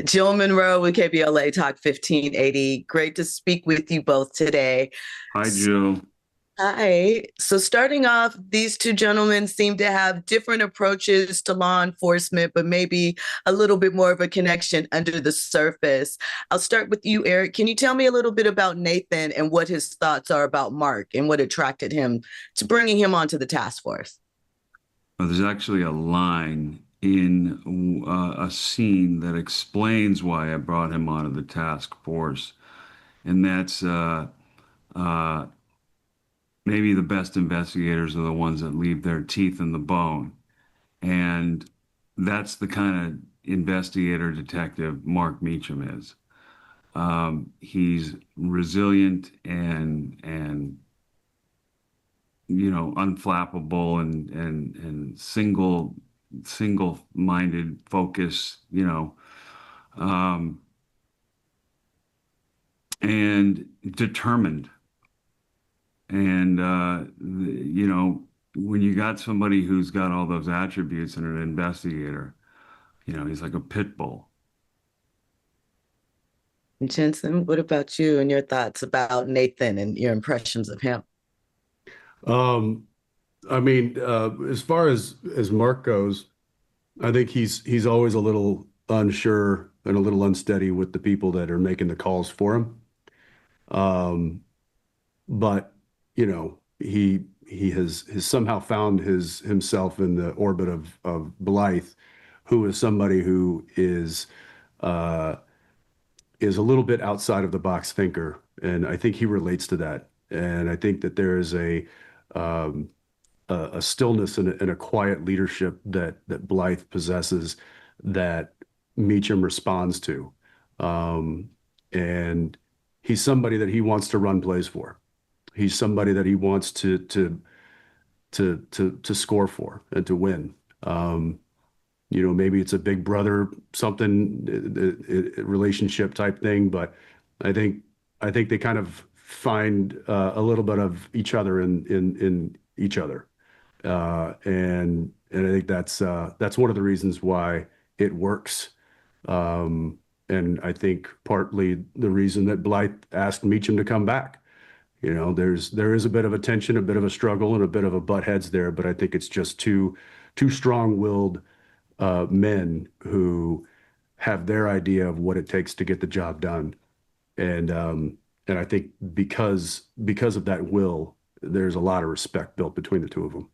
Jill Munroe with KBLA Talk 1580. Great to speak with you both today. Hi, Jill. Hi. So, starting off, these two gentlemen seem to have different approaches to law enforcement, but maybe a little bit more of a connection under the surface. I'll start with you, Eric. Can you tell me a little bit about Nathan and what his thoughts are about Mark and what attracted him to bringing him onto the task force? Well, there's actually a line in a scene that explains why I brought him onto the task force, and that's uh, maybe the best investigators are the ones that leave their teeth in the bone, and that's the kind of investigator detective Mark Meachum is. He's resilient and unflappable and single-minded focus, um, and determined. And when you got somebody who's got all those attributes in an investigator, he's like a pit bull. Jensen, what about you and your thoughts about Nathan and your impressions of him? Um, as far as Mark goes, I think he's always a little unsure and a little unsteady with the people that are making the calls for him. But he has somehow found himself in the orbit of Blythe, who is somebody who uh, is a little bit outside of the box thinker, and I think he relates to that. And I think that there is um, a stillness and a quiet leadership that Blythe possesses that Meachum responds to. Um, and he's somebody that he wants to run plays for. He's somebody that he wants to score for and to win. Maybe it's a big brother something relationship type thing, but I think they kind of find a little bit of each other in each other. And I think that's one of the reasons why it works. And I think partly the reason that Blythe asked Meachum to come back. There is a bit of a tension, a bit of a struggle, and a bit of a butt heads there, but I think it's just two strong-willed men who have their idea of what it takes to get the job done. And I think because of that will, there's a lot of respect built between the two of them.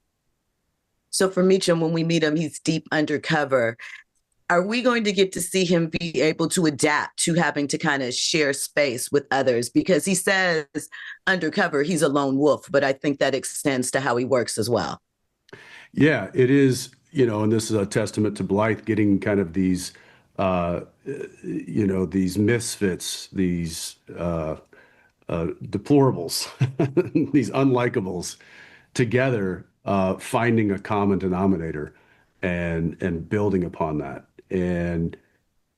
So for Meachum, when we meet him, he's deep undercover. Are we going to get to see him be able to adapt to having to kind of share space with others? Because he says undercover, he's a lone wolf, but I think that extends to how he works as well. Yeah, it is, and this is a testament to Blythe getting kind of these, these misfits, these deplorables, these unlikables together, finding a common denominator and building upon that. And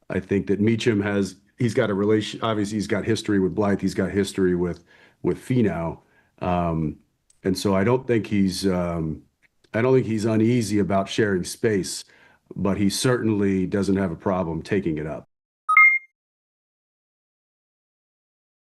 I think that Meachum he's got a relation. Obviously, he's got history with Blythe. He's got history with Finau, and so I don't think he's uneasy about sharing space, but he certainly doesn't have a problem taking it up.